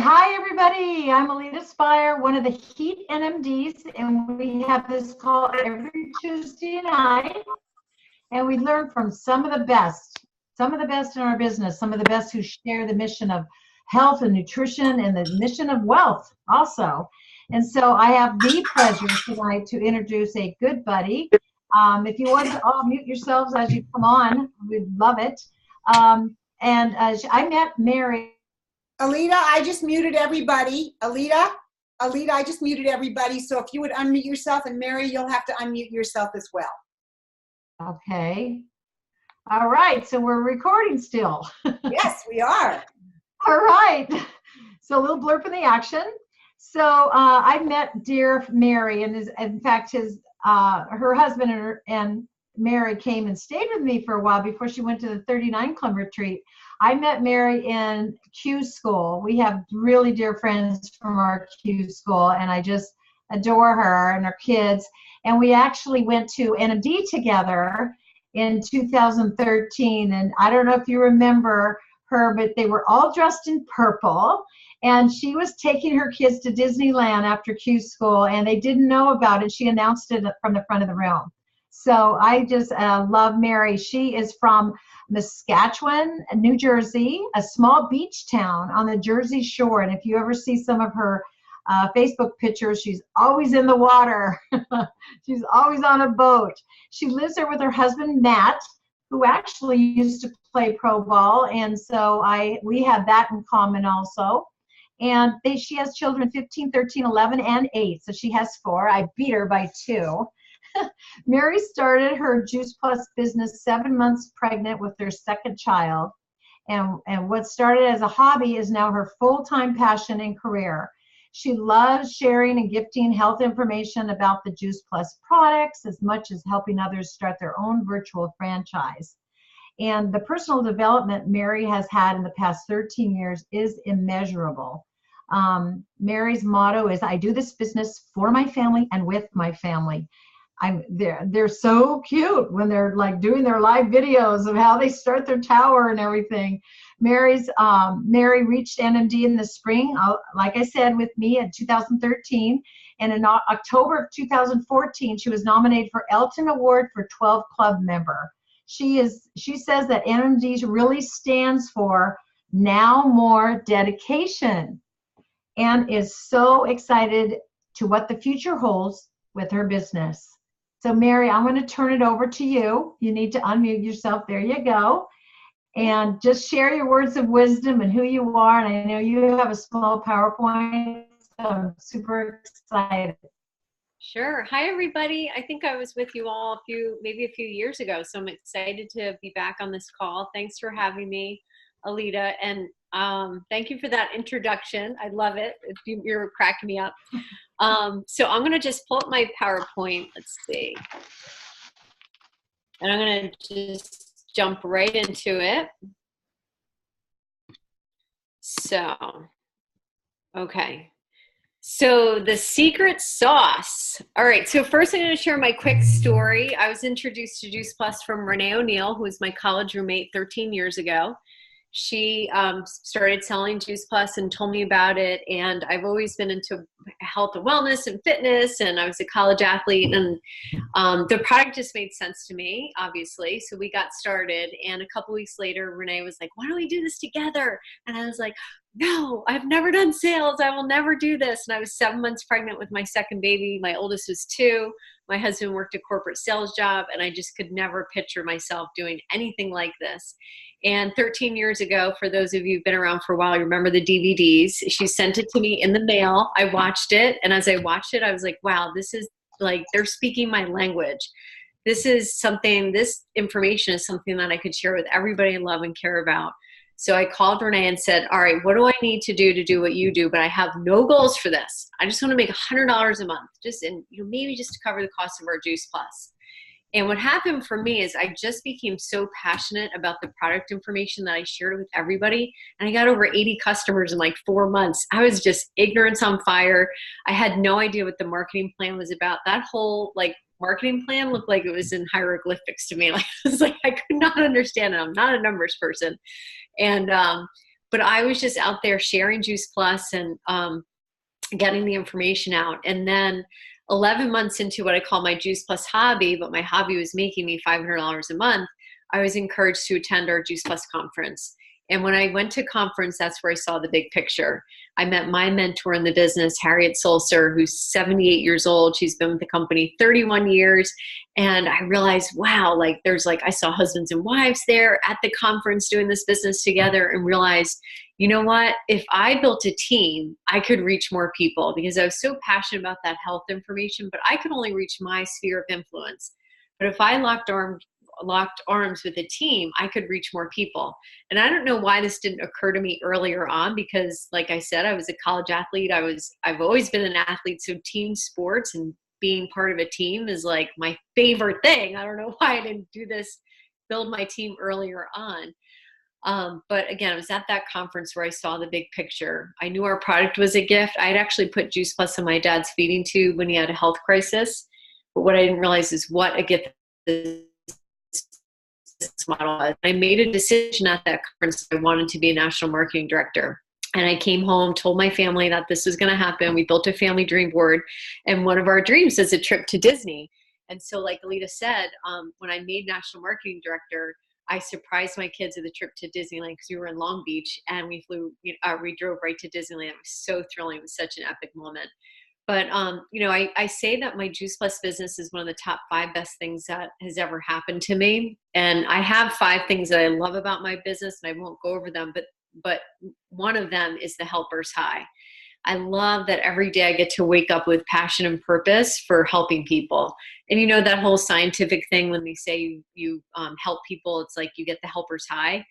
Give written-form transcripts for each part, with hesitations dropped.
Hi everybody. I'm Alita Spire, one of the Heat NMDs, and we have this call every Tuesday night, and we learn from some of the best in our business, some of the best who share the mission of health and nutrition and the mission of wealth also. And so I have the pleasure tonight to introduce a good buddy. If you want to all mute yourselves as you come on, we'd love it. I met Mary. Alita, I just muted everybody. Alita, I just muted everybody. So if you would unmute yourself, and Mary, you'll have to unmute yourself as well. Okay. All right. So we're recording still. Yes, we are. All right. So a little blurb in the action. So I met dear Mary, and in fact, her husband and Mary came and stayed with me for a while before she went to the 39 Club retreat. I met Mary in Q School. We have really dear friends from our Q School, and I just adore her and her kids. And we actually went to NMD together in 2013. And I don't know if you remember her, but they were all dressed in purple. And she was taking her kids to Disneyland after Q School, and they didn't know about it. She announced it from the front of the room. So I just love Mary. She is from Saskatchewan, New Jersey, a small beach town on the Jersey Shore. And if you ever see some of her Facebook pictures, she's always in the water. She's always on a boat. She lives there with her husband, Matt, who actually used to play pro ball. And so we have that in common also. And she has children 15, 13, 11, and 8. So she has 4. I beat her by 2. Mary started her Juice Plus business 7 months pregnant with their second child. And what started as a hobby is now her full-time passion and career. She loves sharing and gifting health information about the Juice Plus products as much as helping others start their own virtual franchise. And the personal development Mary has had in the past 13 years is immeasurable. Mary's motto is, I do this business for my family and with my family. They're so cute when they're like doing their live videos of how they start their tower and everything. Mary reached NMD in the spring, like I said, with me in 2013. And in October of 2014, she was nominated for Elton Award for 12 Club member. She says that NMD really stands for now more dedication, and is so excited to what the future holds with her business. So Mary, I'm going to turn it over to you. You need to unmute yourself. There you go. And just share your words of wisdom and who you are. And I know you have a small PowerPoint, so I'm super excited. Sure. Hi, everybody. I think I was with you all maybe a few years ago, so I'm excited to be back on this call. Thanks for having me, Alita, and thank you for that introduction. I love it. You're cracking me up. So I'm going to just pull up my PowerPoint. Let's see. And I'm going to just jump right into it. So, okay. So the secret sauce. All right. So first I'm going to share my quick story. I was introduced to Juice Plus from Renee O'Neill, who was my college roommate 13 years ago. She started selling Juice Plus and told me about it. And I've always been into health and wellness and fitness. And I was a college athlete. And the product just made sense to me, obviously. So we got started. And a couple weeks later, Renee was like, why don't we do this together? And I was like, no, I've never done sales. I will never do this. And I was 7 months pregnant with my second baby. My oldest was 2. My husband worked a corporate sales job. And I just could never picture myself doing anything like this. And 13 years ago, for those of you who've been around for a while, you remember the DVDs. She sent it to me in the mail. I watched it. And as I watched it, I was like, wow, this is like, they're speaking my language. This information is something that I could share with everybody I love and care about. So I called Renee and said, all right, what do I need to do what you do? But I have no goals for this. I just want to make $100 a month, maybe just to cover the cost of our Juice Plus. And what happened for me is I just became so passionate about the product information that I shared with everybody. And I got over 80 customers in like 4 months. I was just ignorance on fire. I had no idea what the marketing plan was about. That whole marketing plan looked like it was in hieroglyphics to me. I was like, I could not understand it. I'm not a numbers person. And but I was just out there sharing Juice Plus and getting the information out. And then 11 months into what I call my Juice Plus hobby, but my hobby was making me $500 a month, I was encouraged to attend our Juice Plus conference. And when I went to conference, that's where I saw the big picture. I met my mentor in the business, Harriet Sulzer, who's 78 years old. She's been with the company 31 years. And I realized, wow, like there's like, I saw husbands and wives there at the conference doing this business together, and realized, you know what, if I built a team, I could reach more people, because I was so passionate about that health information, but I could only reach my sphere of influence. But if I locked arms with a team, I could reach more people. And I don't know why this didn't occur to me earlier on, because like I said, I was a college athlete. I've always been an athlete. So team sports and being part of a team is like my favorite thing. I don't know why I didn't build my team earlier on. But again, it was at that conference where I saw the big picture. I knew our product was a gift. I had actually put Juice Plus in my dad's feeding tube when he had a health crisis. But what I didn't realize is what a gift this model was. I made a decision at that conference. I wanted to be a national marketing director. And I came home, told my family that this was going to happen. We built a family dream board. And one of our dreams is a trip to Disney. And so like Alita said, when I made national marketing director, I surprised my kids with a trip to Disneyland because we were in Long Beach, and we drove right to Disneyland. It was so thrilling. It was such an epic moment. But, I say that my Juice Plus business is one of the top 5 best things that has ever happened to me. And I have 5 things that I love about my business, and I won't go over them, but one of them is the helper's high. I love that every day I get to wake up with passion and purpose for helping people. And that whole scientific thing when they say you help people, it's like you get the helper's high.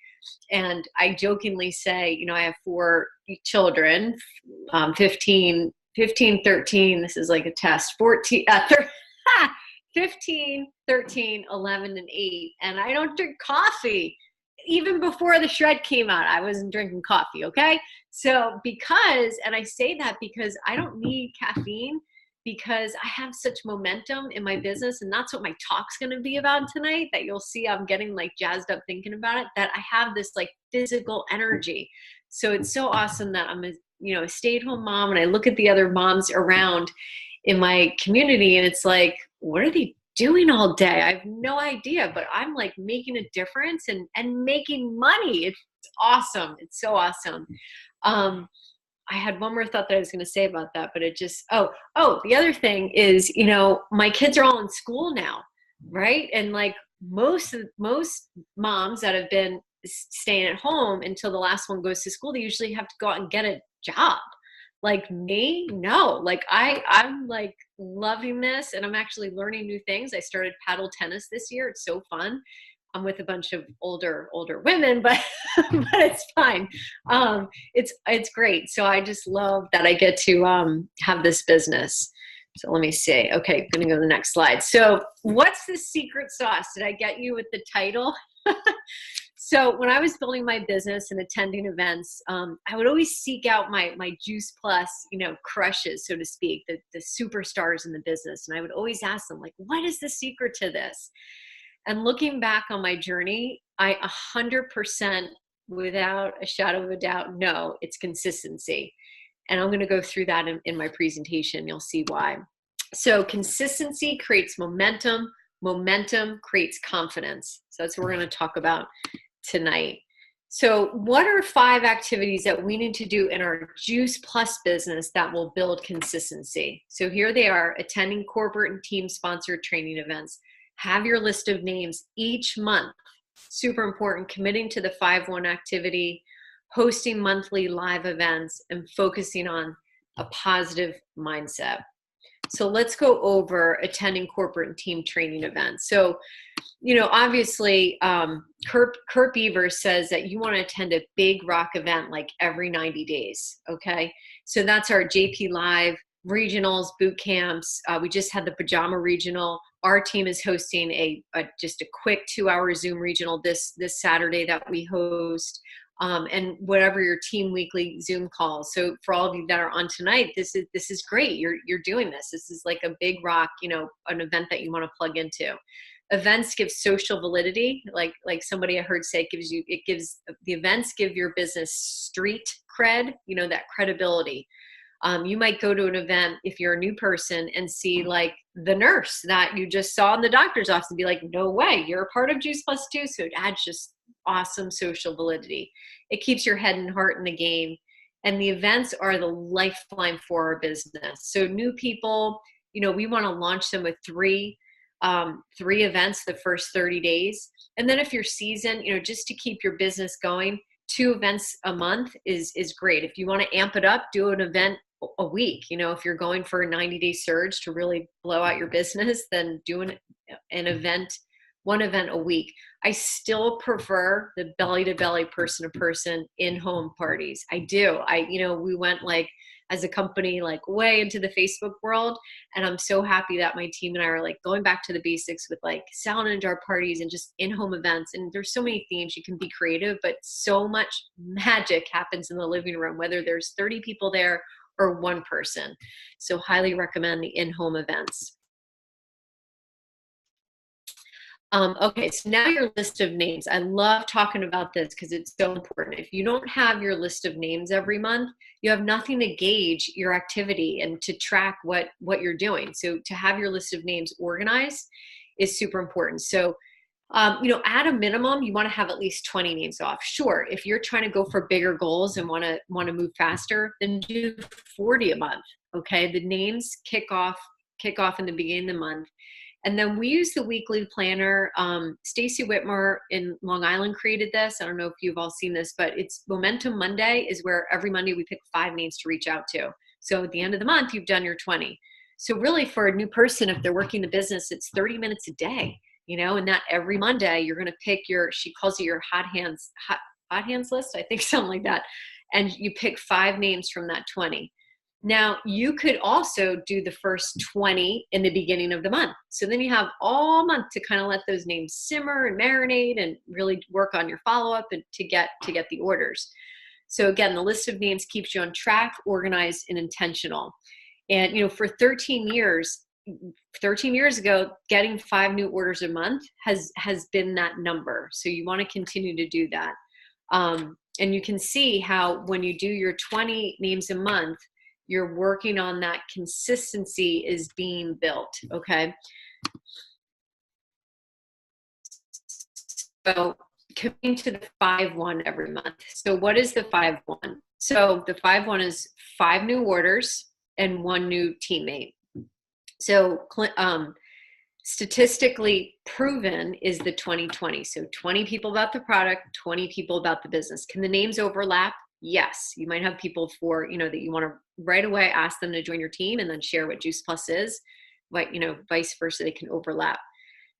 And I jokingly say, I have 4 children, 15, 13, this is like a test, 15, 13, 11, and 8. And I don't drink coffee. Even before the shred came out, I wasn't drinking coffee, okay? So and I say that because I don't need caffeine, because I have such momentum in my business, and that's what my talk's gonna be about tonight, that you'll see I'm getting like jazzed up thinking about it, that I have this like physical energy. So it's so awesome that I'm a stay-at-home mom, and I look at the other moms around in my community, and it's like, what are they doing all day? I have no idea, but I'm like making a difference and making money. It's awesome. It's so awesome. I had one more thought that I was going to say about that, but it just, the other thing is, my kids are all in school now, right? And like most moms that have been staying at home until the last one goes to school, they usually have to go out and get a job. Like me, no, like I'm like loving this, and I'm actually learning new things. I started paddle tennis this year. It's so fun. I'm with a bunch of older women, but it's fine. It's great. So I just love that I get to have this business. So let me see. Okay, I'm gonna go to the next slide. So what's the secret sauce? Did I get you with the title? So when I was building my business and attending events, I would always seek out my Juice Plus, crushes, so to speak, the superstars in the business. And I would always ask them, like, what is the secret to this? And looking back on my journey, I 100%, without a shadow of a doubt, know it's consistency. And I'm going to go through that in my presentation. You'll see why. So consistency creates momentum. Momentum creates confidence. So that's what we're going to talk about tonight. So what are 5 activities that we need to do in our Juice Plus business that will build consistency? So here they are: attending corporate and team sponsored training events. Have your list of names each month. Super important. Committing to the 5-1 activity, hosting monthly live events, and focusing on a positive mindset. So let's go over attending corporate and team training events. So, obviously, Kurt Beaver says that you want to attend a big rock event like every 90 days, okay? So that's our JP Live regionals, boot camps. We just had the Pajama Regional. Our team is hosting just a quick 2-hour Zoom regional this Saturday that we host. And whatever your team weekly Zoom calls. So for all of you that are on tonight, this is great. You're doing this. This is like a big rock, an event that you want to plug into. events give social validity. Like somebody I heard say, the events give your business street cred, that credibility. You might go to an event if you're a new person and see like the nurse that you just saw in the doctor's office and be like, no way, you're a part of Juice Plus 2. So it adds just awesome social validity. It keeps your head and heart in the game. And the events are the lifeline for our business. So new people, we want to launch them with three events the first 30 days. And then if you're seasoned, just to keep your business going, 2 events a month is great. If you want to amp it up, do an event a week. If you're going for a 90-day surge to really blow out your business, then do an event, 1 event a week. I still prefer the belly to belly, person to person in-home parties. I do. We went like as a company, like way into the Facebook world. And I'm so happy that my team and I are like going back to the basics with like salad and jar parties and just in-home events. And there's so many themes, you can be creative, but so much magic happens in the living room, whether there's 30 people there or 1 person. So highly recommend the in-home events. Okay, so now your list of names. I love talking about this because it's so important. If you don't have your list of names every month, you have nothing to gauge your activity and to track what you're doing. So to have your list of names organized is super important. So, at a minimum, you want to have at least 20 names off. Sure, if you're trying to go for bigger goals and want to move faster, then do 40 a month. Okay, the names kick off in the beginning of the month. And then we use the weekly planner. Stacy Whitmore in Long Island created this. I don't know if you've all seen this, but it's Momentum Monday is where every Monday we pick 5 names to reach out to. So at the end of the month, you've done your 20. So really for a new person, if they're working the business, it's 30 minutes a day, and that every Monday you're going to pick she calls it your hot hands list, I think, something like that. And you pick 5 names from that 20. Now, you could also do the first 20 in the beginning of the month. So then you have all month to kind of let those names simmer and marinate and really work on your follow-up and to get the orders. So again, the list of names keeps you on track, organized, and intentional. And, for 13 years ago, getting 5 new orders a month has been that number. So you want to continue to do that. And you can see how when you do your 20 names a month, you're working on that consistency is being built, okay? So coming to the 5-1 every month. So what is the 5-1? So the 5-1 is 5 new orders and 1 new teammate. So statistically proven is the 20-20. So 20 people about the product, 20 people about the business. Can the names overlap? Yes. You might have people for, that you want to right away ask them to join your team and then share what Juice Plus is, but, vice versa, they can overlap.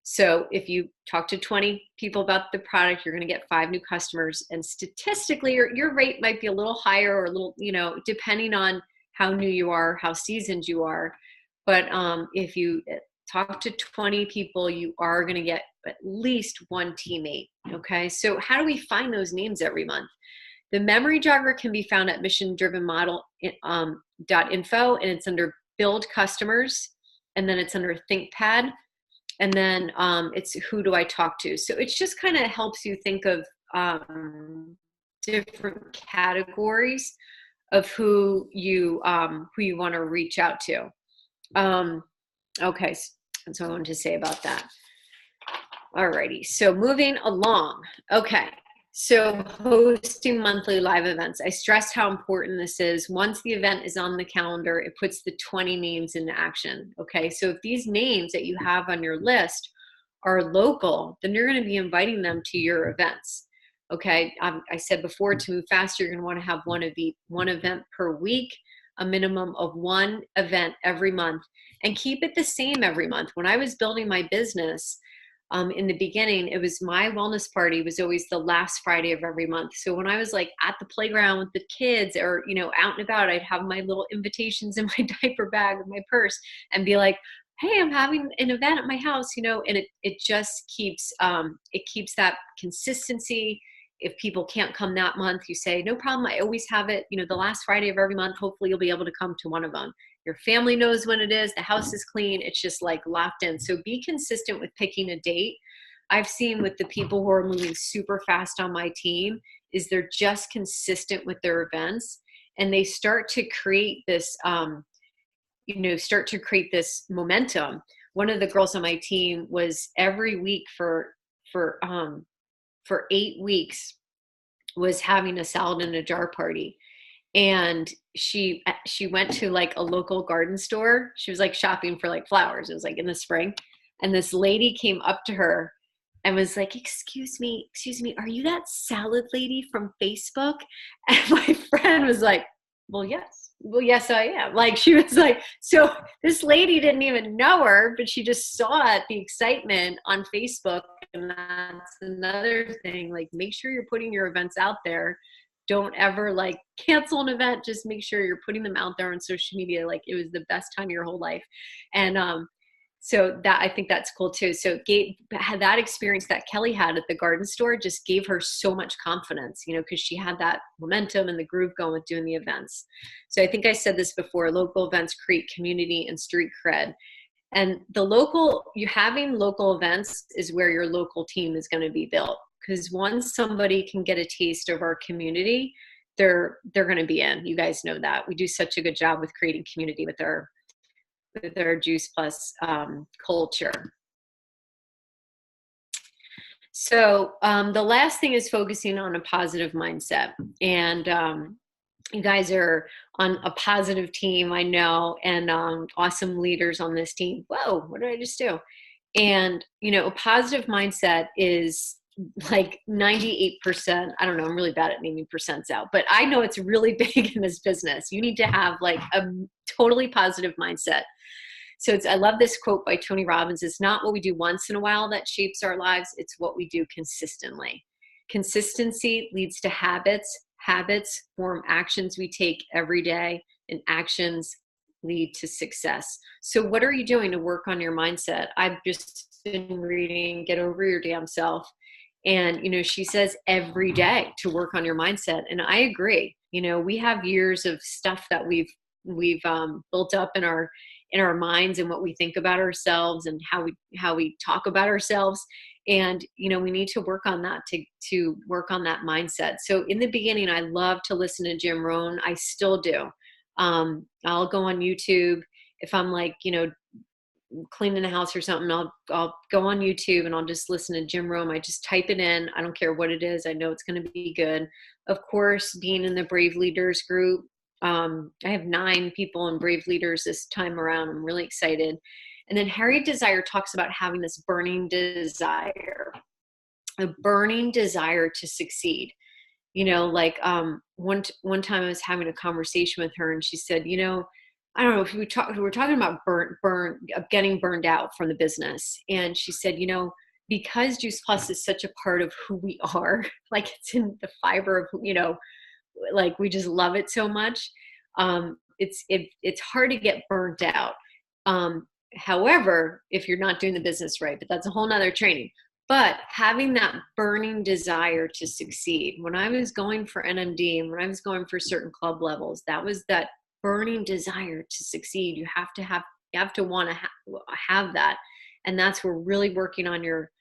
So if you talk to 20 people about the product, you're going to get 5 new customers, and statistically your rate might be a little higher or a little, depending on how new you are, how seasoned you are. But if you talk to 20 people, you are going to get at least 1 teammate. Okay. So how do we find those names every month? The memory jogger can be found at missiondrivenmodel.info, and it's under Build Customers, and then it's under ThinkPad, and then it's Who Do I Talk To? So it just kind of helps you think of different categories of who you want to reach out to. Okay, that's what I wanted to say about that. Alrighty, so moving along. Okay. So hosting monthly live events. I stressed how important this is. Once the event is on the calendar, it puts the 20 names into action. Okay, so if these names that you have on your list are local, then you're going to be inviting them to your events. Okay, I said before, to move faster, you're going to want to have one event per week, a minimum of 1 event every month, and keep it the same every month. When I was building my business, in the beginning, it was my wellness party was always the last Friday of every month. So when I was like at the playground with the kids or, out and about, I'd have my little invitations in my diaper bag or my purse and be like, hey, I'm having an event at my house, and it just keeps, it keeps that consistency. if people can't come that month, you say, no problem, I always have it, the last Friday of every month. Hopefully you'll be able to come to one of them. Your family knows when it is. The house is clean. It's just like locked in. So be consistent with picking a date. I've seen with the people who are moving super fast on my team is they're just consistent with their events, and they start to create this, momentum. One of the girls on my team was every week for 8 weeks was having a salad in a jar party. And she went to like a local garden store. She was like shopping for like flowers. It was like in the spring. And this lady came up to her and was like, excuse me, are you that salad lady from Facebook? And my friend was like, well, yes, I am. Like, she was like, so this lady didn't even know her, but she just saw it, the excitement on Facebook. And that's another thing, like, make sure you're putting your events out there. Don't ever like cancel an event. Just make sure you're putting them out there on social media. Like, it was the best time of your whole life. And, so that, I think that's cool too. So had that experience that Kelly had at the garden store just gave her so much confidence, because she had that momentum and the groove going with doing the events. So I think I said this before, local events create community and street cred. And having local events is where your local team is going to be built. Because once somebody can get a taste of our community, they're going to be in. You guys know that. We do such a good job with creating community with our Juice Plus culture. So the last thing is focusing on a positive mindset. And you guys are on a positive team, I know, and awesome leaders on this team. Whoa, what did I just do? And, a positive mindset is like 98%. I don't know. I'm really bad at naming percents out, but I know it's really big in this business. You need to have like a totally positive mindset. So I love this quote by Tony Robbins. It's not what we do once in a while that shapes our lives. It's what we do consistently. Consistency leads to habits. Habits form actions we take every day, and actions lead to success. So what are you doing to work on your mindset? I've just been reading Get Over Your Damn Self. And, she says every day to work on your mindset. And I agree. We have years of stuff that we've built up in our minds and what we think about ourselves and how we talk about ourselves. And, we need to work on that to work on that mindset. So in the beginning, I love to listen to Jim Rohn. I still do. I'll go on YouTube if I'm like, cleaning the house or something. I'll go on YouTube and I'll just listen to Jim Rohn. I just type it in. I don't care what it is. I know it's going to be good. Of course, being in the Brave Leaders group, I have 9 people in Brave Leaders this time around. I'm really excited. And then Harry Desire talks about having this burning desire, a burning desire to succeed. One time I was having a conversation with her and she said, I don't know if we were talking about getting burned out from the business. And she said, because Juice Plus is such a part of who we are, like it's in the fiber of, like we just love it so much. It's hard to get burnt out. However, if you're not doing the business right, but that's a whole nother training. But having that burning desire to succeed, when I was going for NMD and when I was going for certain club levels, that was that burning desire to succeed. You have to want to have that. And that's where really working on your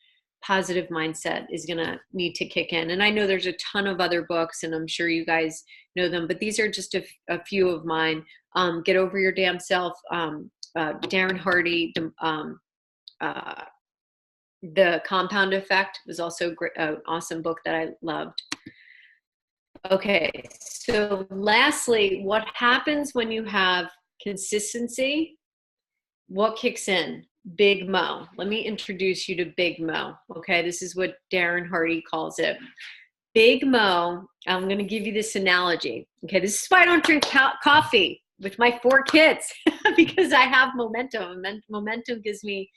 positive mindset is going to need to kick in. And I know there's a ton of other books and I'm sure you guys know them, but these are just a few of mine. Get Over Your Damn Self, Darren Hardy, The Compound Effect was also an awesome book that I loved. Okay, so lastly, what happens when you have consistency? What kicks in? Big Mo. Let me introduce you to Big Mo. Okay, this is what Darren Hardy calls it. Big Mo, I'm going to give you this analogy. Okay, this is why I don't drink coffee with my 4 kids because I have momentum. Momentum gives me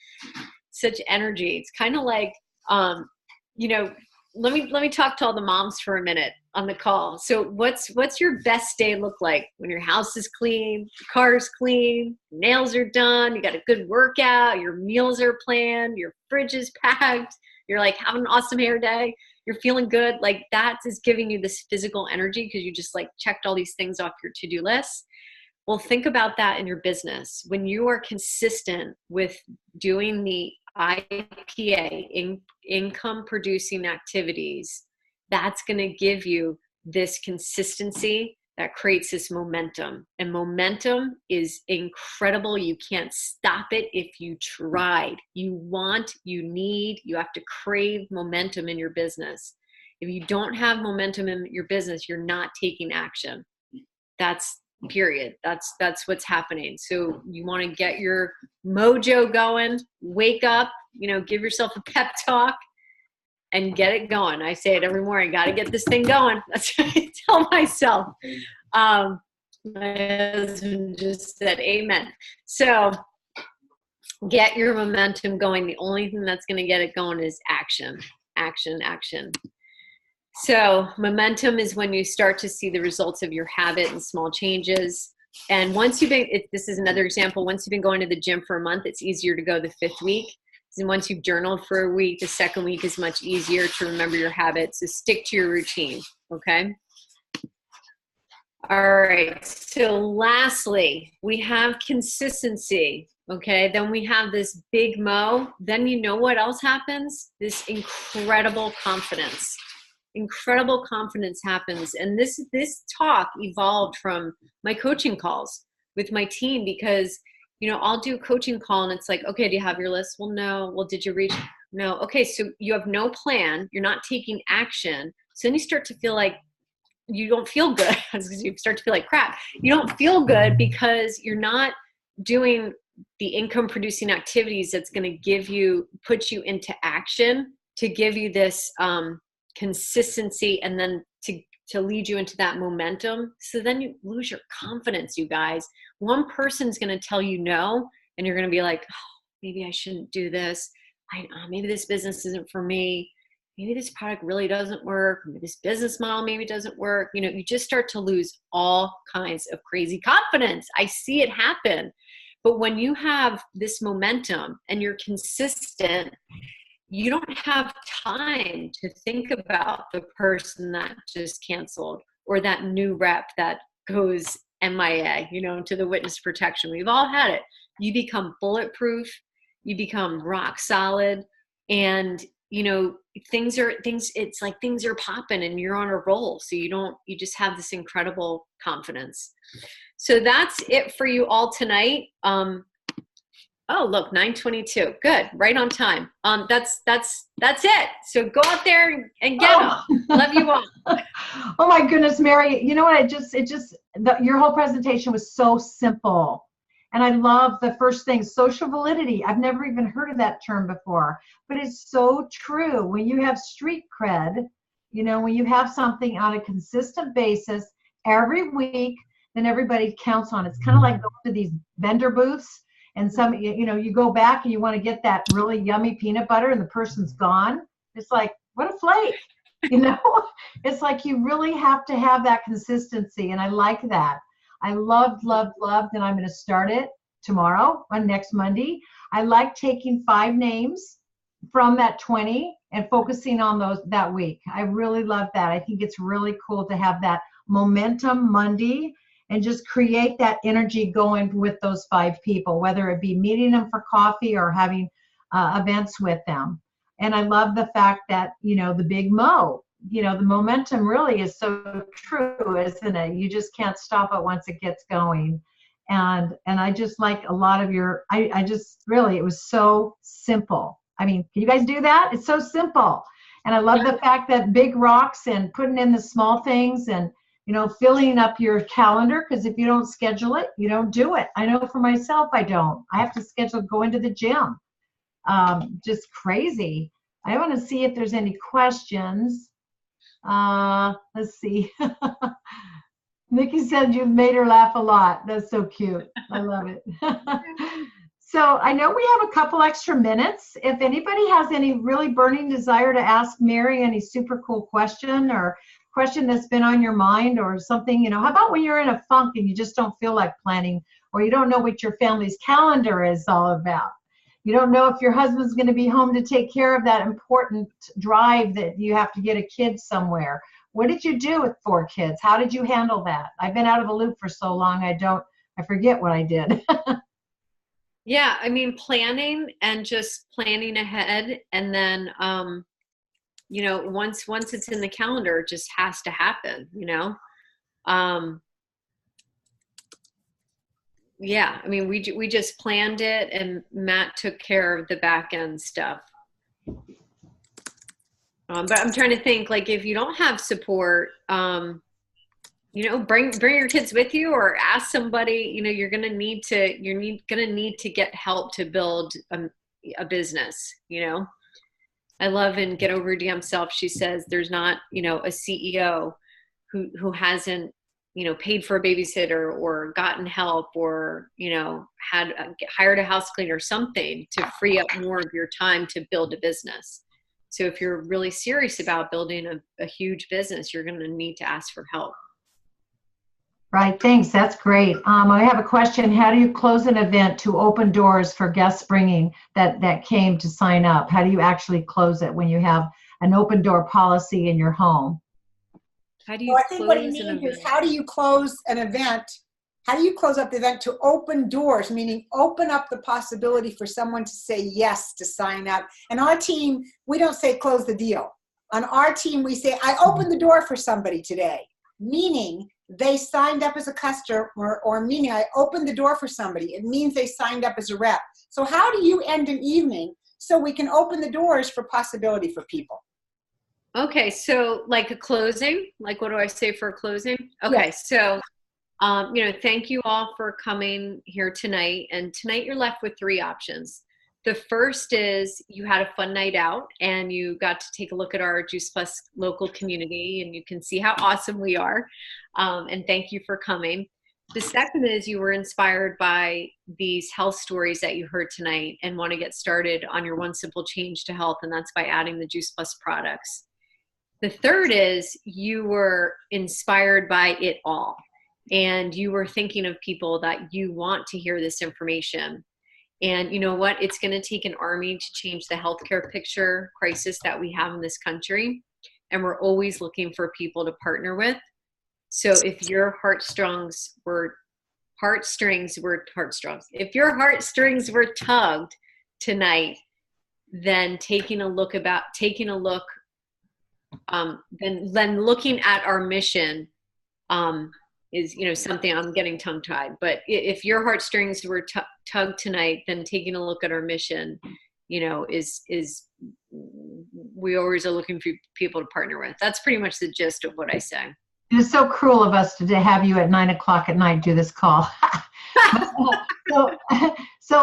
such energy. It's kind of like, let me talk to all the moms for a minute on the call. So what's your best day look like? When your house is clean, your car's clean, your nails are done, you got a good workout, your meals are planned, your fridge is packed, you're like having an awesome hair day. you're feeling good. Like that is giving you this physical energy because you just like checked all these things off your to-do list. Well, think about that in your business. When you are consistent with doing the IPA, income producing activities, that's going to give you this consistency that creates this momentum. And momentum is incredible. You can't stop it if you tried. You want, you need, you have to crave momentum in your business. If you don't have momentum in your business, you're not taking action. That's period. That's what's happening. So you want to get your mojo going, wake up, give yourself a pep talk and get it going. I say it every morning, got to get this thing going. That's what I tell myself. My husband just said amen. So get your momentum going. The only thing that's going to get it going is action, action, action. So momentum is when you start to see the results of your habit and small changes. And once you've been, this is another example, once you've been going to the gym for a month, it's easier to go the 5th week. And once you've journaled for a week, the 2nd week is much easier to remember your habits. So stick to your routine, okay? All right, so lastly, we have consistency, okay? Then we have this big mo. Then you know what else happens? This incredible confidence. Incredible confidence happens. And this talk evolved from my coaching calls with my team because, I'll do a coaching call and it's like, okay, do you have your list? Well, no. Well, did you reach? No. Okay, so you have no plan. You're not taking action. So then you start to feel like you don't feel good. You start to feel like crap. You don't feel good because you're not doing the income producing activities that's going to put you into action to give you this consistency and then to lead you into that momentum. So then you lose your confidence, you guys. One person's going to tell you no, and you're going to be like, oh, maybe I shouldn't do this. Maybe this business isn't for me. Maybe this product really doesn't work. Maybe this business model maybe doesn't work. You just start to lose all kinds of crazy confidence. I see it happen. But when you have this momentum and you're consistent, you don't have time to think about the person that just canceled or that new rep that goes MIA, to the witness protection. We've all had it. You become bulletproof, you become rock solid, and it's like things are popping and you're on a roll. So you just have this incredible confidence. So that's it for you all tonight. Oh, look, 9:22. Good. Right on time. That's it. So go out there and get them. Love you all. Oh my goodness, Mary. You know what? Your whole presentation was so simple. And I love the first thing, social validity. I've never even heard of that term before, but it's so true. When you have street cred, when you have something on a consistent basis every week, then everybody counts on it. It's kind of like going to these vendor booths. And you go back and you want to get that really yummy peanut butter and the person's gone. It's like, what a flake, It's like you really have to have that consistency. And I like that. I loved, and I'm going to start it tomorrow on next Monday. I like taking 5 names from that 20 and focusing on those that week. I really love that. I think it's really cool to have that momentum Monday and just create that energy going with those 5 people, whether it be meeting them for coffee or having events with them. And I love the fact that, the big mo, the momentum really is so true, isn't it? You just can't stop it once it gets going. And I just like a lot of it was so simple. I mean, can you guys do that? It's so simple. And I love the fact that big rocks and putting in the small things and, filling up your calendar, because if you don't schedule it, you don't do it. I know for myself, I don't. I have to schedule going to the gym. Just crazy. I want to see if there's any questions. Let's see. Nikki said you've made her laugh a lot. That's so cute. I love it. So I know we have a couple extra minutes. If anybody has any really burning desire to ask Mary any super cool question or question that's been on your mind or something, how about when you're in a funk and you just don't feel like planning or you don't know what your family's calendar is all about? You don't know if your husband's going to be home to take care of that important drive that you have to get a kid somewhere. What did you do with 4 kids? How did you handle that? I've been out of the loop for so long, I forget what I did. Yeah, I mean, planning and just planning ahead, and then you know, once it's in the calendar, it just has to happen, you know. Yeah, I mean, we just planned it, and Matt took care of the back end stuff. But I'm trying to think, like, if you don't have support, you know, bring your kids with you, or ask somebody. You know, you're gonna need to get help to build a business. You know, I love in Get Over Your Damn Self. She says there's not, you know, a CEO who hasn't, you know, paid for a babysitter or gotten help, or, you know, hired a house cleaner or something to free up more of your time to build a business. So if you're really serious about building a huge business, you're going to need to ask for help. Right, thanks. That's great. I have a question. How do you close an event to open doors for guests bringing that came to sign up? How do you actually close it when you have an open door policy in your home? How do you I think what he means is, how do you close an event? How do you close up the event to open doors, meaning open up the possibility for someone to say yes to sign up? And our team, we don't say close the deal. On our team, we say, I opened the door for somebody today, meaning they signed up as a customer, or meaning I opened the door for somebody. It means they signed up as a rep. So how do you end an evening so we can open the doors for possibility for people? Okay, so like a closing, like what do I say for a closing? Okay, yes. So, you know, thank you all for coming here tonight. And tonight you're left with 3 options. The first is you had a fun night out and you got to take a look at our Juice Plus local community, and you can see how awesome we are. And thank you for coming. The second is you were inspired by these health stories that you heard tonight and want to get started on your one simple change to health, and that's by adding the Juice Plus products. The third is you were inspired by it all, and you were thinking of people that you want to hear this information. And you know what? It's going to take an army to change the healthcare picture crisis that we have in this country. And we're always looking for people to partner with. So if your heartstrings were tugged tonight, then then looking at our mission is, you know, something. I'm getting tongue tied, but if your heartstrings were tugged tonight, then taking a look at our mission, you know, is we always are looking for people to partner with. That's pretty much the gist of what I say. It's so cruel of us to have you at 9 o'clock at night do this call. So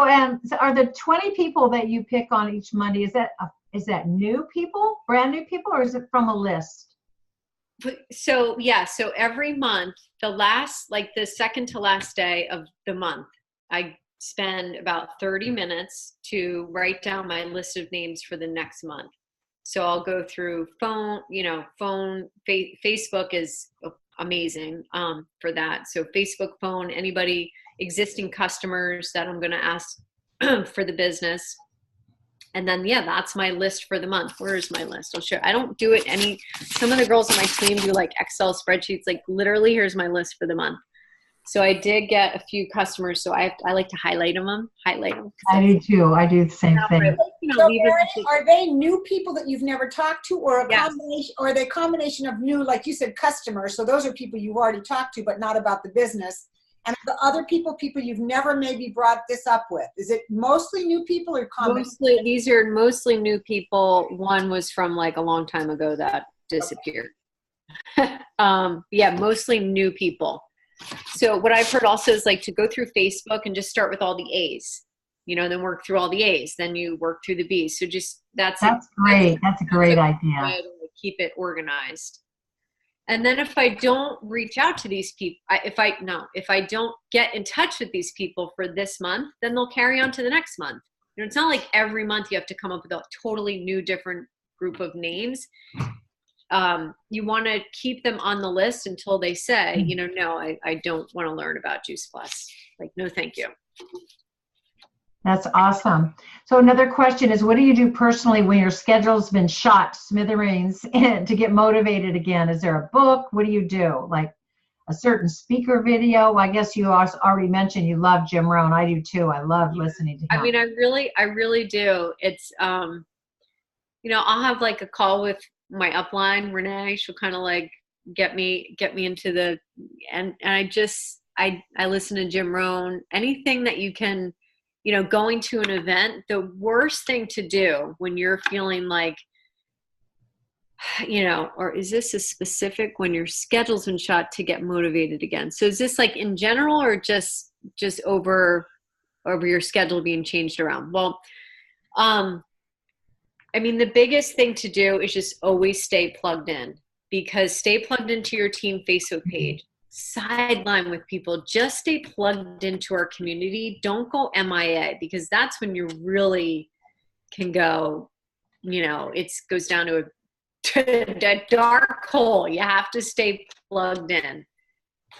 are the 20 people that you pick on each Monday, is that new people, brand new people, or is it from a list? So yeah, so every month, the second to last day of the month, I spend about 30 minutes to write down my list of names for the next month. So I'll go through Facebook is amazing for that. So Facebook, phone, anybody, existing customers that I'm going to ask for the business. And then, yeah, that's my list for the month. Where is my list? I'll show. I don't do it some of the girls on my team do like Excel spreadsheets, like literally here's my list for the month. So I did get a few customers. So I like to highlight them. I do too. I do the same thing. So are they new people that you've never talked to, or combination, or are they a combination of new, like you said, customers? So those are people you've already talked to, but not about the business. And the other people you've never maybe brought this up with. Is it mostly new people or combination? These are mostly new people. One was from like a long time ago that disappeared. Okay. Yeah, mostly new people. So what I've heard also is like to go through Facebook and just start with all the A's, you know, then work through all the A's, then you work through the B's. So just that's great. That's a great idea. Keep it organized. And then if I don't reach out to these people, if I don't get in touch with these people for this month, then they'll carry on to the next month. You know, it's not like every month you have to come up with a totally new, different group of names. You want to keep them on the list until they say, you know, no, I don't want to learn about Juice Plus. Like, no, thank you. That's awesome. So another question is, what do you do personally when your schedule's been shot to smithereens and to get motivated again? Is there a book? What do you do? Like a certain speaker video? I guess you already mentioned you love Jim Rohn. I do too. I love listening to him. I mean, I really do. It's, you know, I'll have like a call with my upline, Renee. She'll kind of like get me into the, and I listen to Jim Rohn. Anything that you can, you know, going to an event, the worst thing to do when you're feeling like, you know, or is this a specific when your schedule's been shot to get motivated again? So is this like in general or just over your schedule being changed around? Well, I mean, the biggest thing to do is just always stay plugged in, because stay plugged into your team Facebook page, sideline with people, just stay plugged into our community. Don't go MIA, because that's when you really can go, you know, it goes down to a dark hole. You have to stay plugged in,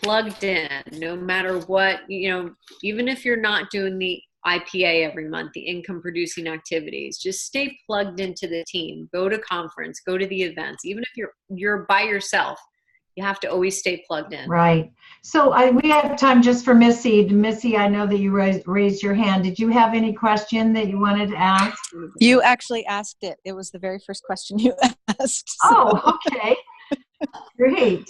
no matter what, you know, even if you're not doing the IPA every month, the income producing activities, just stay plugged into the team, go to conference, go to the events. Even if you're by yourself, you have to always stay plugged in. Right. So we have time just for Missy. Missy, I know that you raised your hand. Did you have any question that you wanted to ask? You actually asked it. It was the very first question you asked. So. Oh, okay. Great.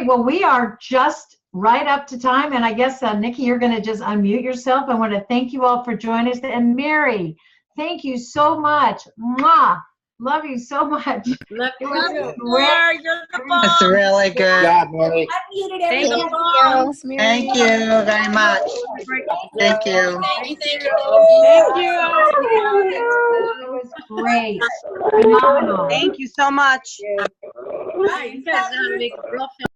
Well, we are just right up to time. And I guess, Nikki, you're going to just unmute yourself. I want to thank you all for joining us. And Mary, thank you so much. Mwah. Love you so much. It was great. It's really good. Yeah, Mary. Thank you. Thank you very much. Thank you. Thank you. It was great. Phenomenal. Thank you so much. You guys know how to make a real film.